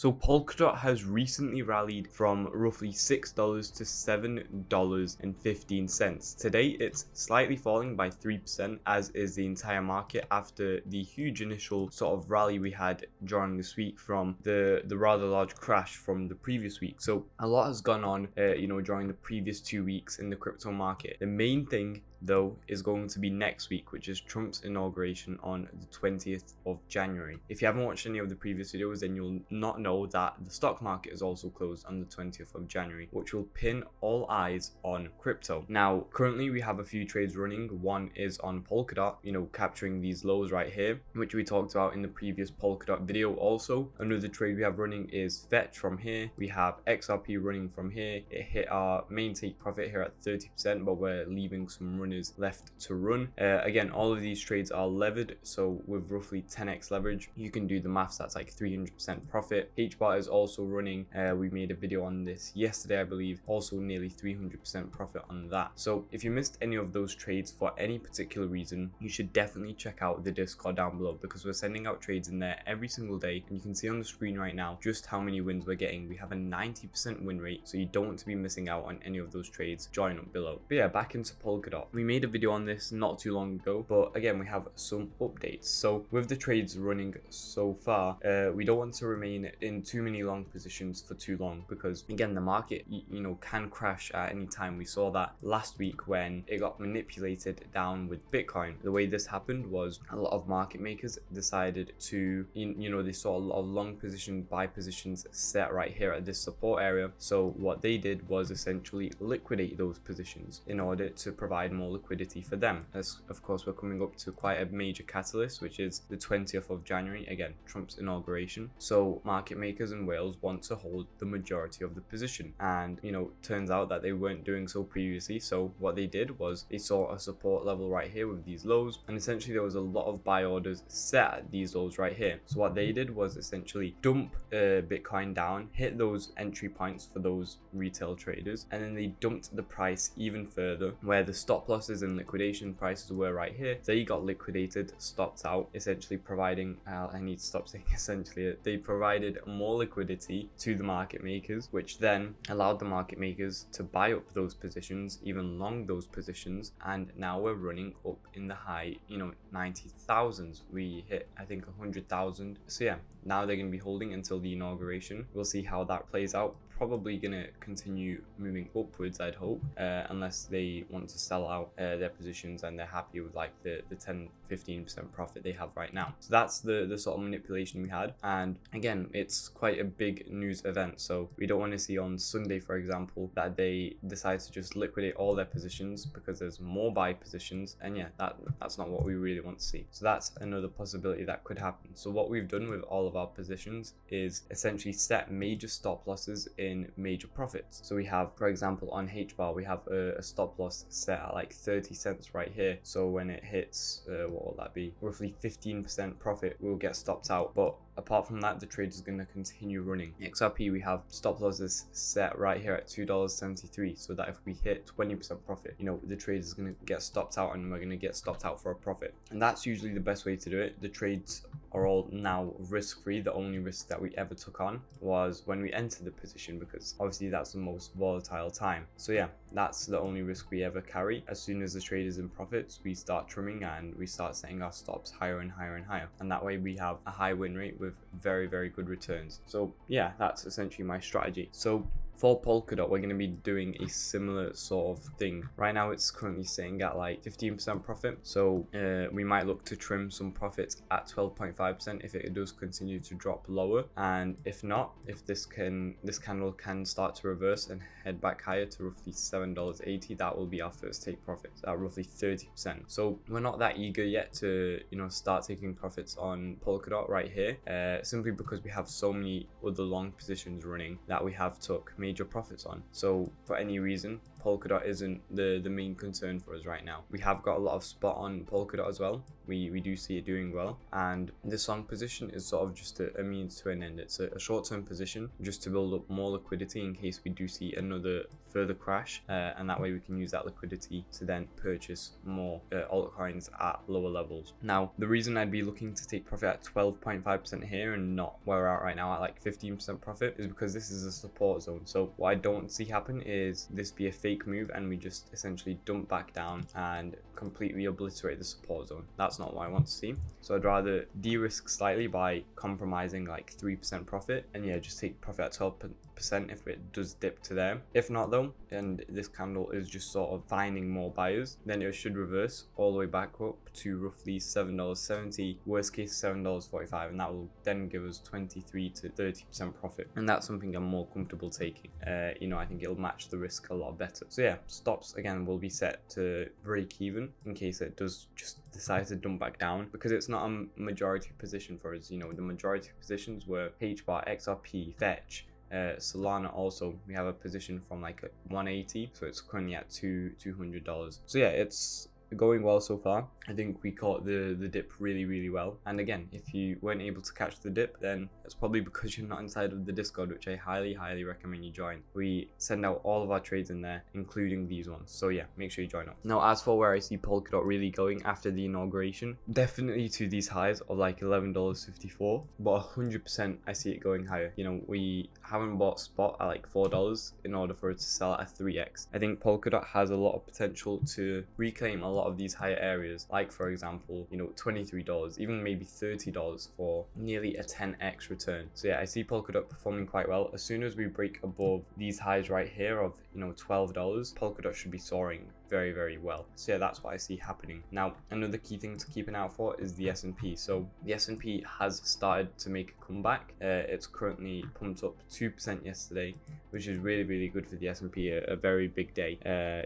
So Polkadot has recently rallied from roughly $6 to $7.15. Today it's slightly falling by 3%, as is the entire market after the huge initial sort of rally we had during this week from the rather large crash from the previous week. So a lot has gone on during the previous 2 weeks in the crypto market. The main thing though is going to be next week, which is Trump's inauguration on the 20th of January. If you haven't watched any of the previous videos, then you'll not know that the stock market is also closed on the 20th of January, which will pin all eyes on crypto. Now, currently we have a few trades running. One is on Polkadot, capturing these lows right here, which we talked about in the previous Polkadot video. Also, another trade we have running is Fetch from here. We have XRP running from here. It hit our main take profit here at 30%, but we're leaving some runners left to run. Again, all of these trades are levered, so with roughly 10x leverage, you can do the maths. That's like 300% profit. HBAR is also running. We made a video on this yesterday, I believe. Also nearly 300% profit on that. So if you missed any of those trades for any particular reason, you should definitely check out the Discord down below, because we're sending out trades in there every single day, and you can see on the screen right now just how many wins we're getting. We have a 90% win rate, so you don't want to be missing out on any of those trades. Join up below. But yeah, back into Polkadot. We made a video on this not too long ago, but again, we have some updates. So with the trades running so far, we don't want to remain in too many long positions for too long, because again, the market can crash at any time. We saw that last week when it got manipulated down with Bitcoin. The way this happened was a lot of market makers decided to they saw a lot of long position buy positions set right here at this support area. So what they did was essentially liquidate those positions in order to provide more liquidity for them, as of course we're coming up to quite a major catalyst, which is the 20th of January, again, Trump's inauguration. So market makers and whales want to hold the majority of the position, and turns out that they weren't doing so previously. So what they did was they saw a support level right here with these lows, and essentially there was a lot of buy orders set at these lows right here. So what they did was essentially dump Bitcoin down, hit those entry points for those retail traders, and then they dumped the price even further, where the stop losses and liquidation prices were right here. They got liquidated, stopped out, essentially providing I need to stop saying essentially. They provided more liquidity to the market makers, which then allowed the market makers to buy up those positions, even long those positions, and now we're running up in the high 90,000s. We hit I think 100,000. So yeah, now they're going to be holding until the inauguration. We'll see how that plays out. Probably gonna continue moving upwards, I'd hope, unless they want to sell out their positions and they're happy with like the 10-15% profit they have right now. So that's the sort of manipulation we had, and again, it's quite a big news event. So we don't want to see on Sunday, for example, that they decide to just liquidate all their positions because there's more buy positions, and yeah, that's not what we really want to see. So that's another possibility that could happen. So what we've done with all of our positions is essentially set major stop losses in major profits. So we have, for example, on HBAR, we have a stop loss set at like 30 cents right here. So when it hits, what will that be? Roughly 15% profit, we'll get stopped out. But apart from that, the trade is going to continue running. XRP, we have stop losses set right here at $2.73, so that if we hit 20% profit, the trade is going to get stopped out, and we're going to get stopped out for a profit. And that's usually the best way to do it. The trades are all now risk-free. The only risk that we ever took on was when we entered the position, because obviously that's the most volatile time. So yeah, that's the only risk we ever carry. As soon as the trade is in profits, we start trimming and we start setting our stops higher and higher and higher, and that way we have a high win rate with very, very good returns. So yeah, that's essentially my strategy. So for Polkadot, we're going to be doing a similar sort of thing. Right now, it's currently sitting at like 15% profit. So we might look to trim some profits at 12.5% if it does continue to drop lower. And if not, if this candle can start to reverse and head back higher to roughly $7.80, that will be our first take profits at roughly 30%. So we're not that eager yet to start taking profits on Polkadot right here, simply because we have so many other long positions running that we have took major profits on. So for any reason, Polkadot isn't the main concern for us right now. We have got a lot of spot on Polkadot as well, we do see it doing well, and this long position is sort of just a means to an end. It's a short-term position just to build up more liquidity in case we do see another further crash, and that way we can use that liquidity to then purchase more altcoins at lower levels. Now, the reason I'd be looking to take profit at 12.5% here and not where we're at right now at like 15% profit is because this is a support zone. So what I don't see happen is this be a fake move and we just essentially dump back down and completely obliterate the support zone. That's not what I want to see. So I'd rather de-risk slightly by compromising like 3% profit, and yeah, just take profit at 12% if it does dip to there. If not though, and this candle is just sort of finding more buyers, then it should reverse all the way back up to roughly $7.70, worst case $7.45, and that will then give us 23 to 30% profit, and that's something I'm more comfortable taking. I think it'll match the risk a lot better. So yeah, stops again will be set to break even in case it does just decide to dump back down, because it's not a majority position for us. The majority positions were HBAR, XRP, Fetch, Solana. Also, we have a position from like 180, so it's currently at $200. So yeah, it's going well so far. I think we caught the dip really well, and again, if you weren't able to catch the dip, then it's probably because you're not inside of the Discord, which I highly recommend you join. We send out all of our trades in there, including these ones, so yeah, make sure you join up. Now, as for where I see Polkadot really going after the inauguration, definitely to these highs of like $11.54, but 100% I see it going higher. We haven't bought spot at like $4 in order for it to sell at 3x. I think Polkadot has a lot of potential to reclaim a lot of these higher areas, like for example, $23, even maybe $30 for nearly a 10x return. So yeah, I see Polkadot performing quite well. As soon as we break above these highs right here of $12, Polkadot should be soaring very well. So yeah, that's what I see happening. Now, another key thing to keep an eye out for is the S&P. So the S&P has started to make a comeback. It's currently pumped up 2% yesterday, which is really good for the S&P. A very big day.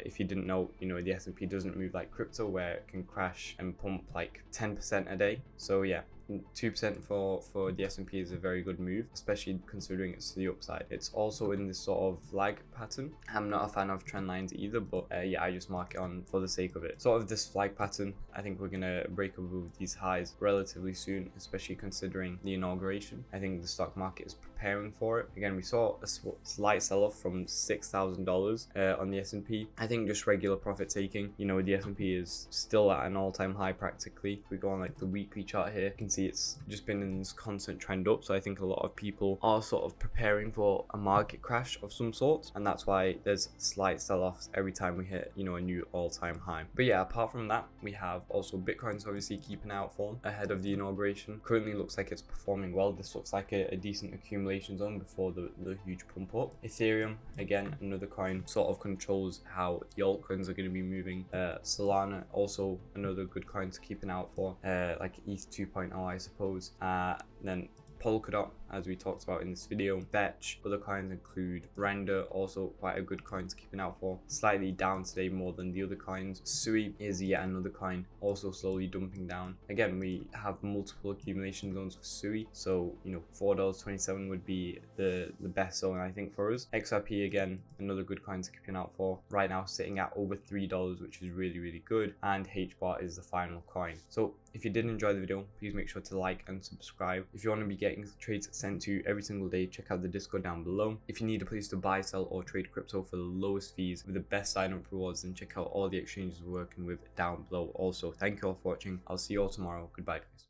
If you didn't know, the S&P doesn't move like crypto where it can crash and pump like 10% a day. So yeah, 2% for the S&P is a very good move, especially considering it's to the upside. It's also in this sort of flag pattern. I'm not a fan of trend lines either, but yeah, I just mark it on for the sake of it. Sort of this flag pattern, I think we're gonna break above these highs relatively soon, especially considering the inauguration. I think the stock market is preparing for it. Again, we saw a slight sell-off from $6,000 on the S&P. I think just regular profit taking. The S&P is still at an all-time high practically. If we go on like the weekly chart here, you can see it's just been in this constant trend up. So I think a lot of people are sort of preparing for a market crash of some sort, and that's why there's slight sell-offs every time we hit a new all-time high. But yeah, apart from that, we have also Bitcoin's obviously keeping out for ahead of the inauguration. Currently looks like it's performing well. This looks like a decent accumulation zone before the huge pump up. Ethereum, again, another coin, sort of controls how the altcoins are going to be moving. Solana, also another good coin to keep an eye out for, like ETH 2.0, I suppose. Then Polkadot, as we talked about in this video. Fetch, other coins include Render, also quite a good coin to keep an eye out for. Slightly down today more than the other coins. Sui is yet another coin, also slowly dumping down. Again, we have multiple accumulation zones for Sui, so $4.27 would be the best zone I think for us. XRP, again, another good coin to keep an eye out for. Right now sitting at over $3, which is really good. And HBAR is the final coin. So if you did enjoy the video, please make sure to like and subscribe. If you want to be getting trades sent to you every single day, check out the Discord down below. If you need a place to buy, sell, or trade crypto for the lowest fees with the best sign-up rewards, then check out all the exchanges we're working with down below. Also, thank you all for watching. I'll see you all tomorrow. Goodbye, guys.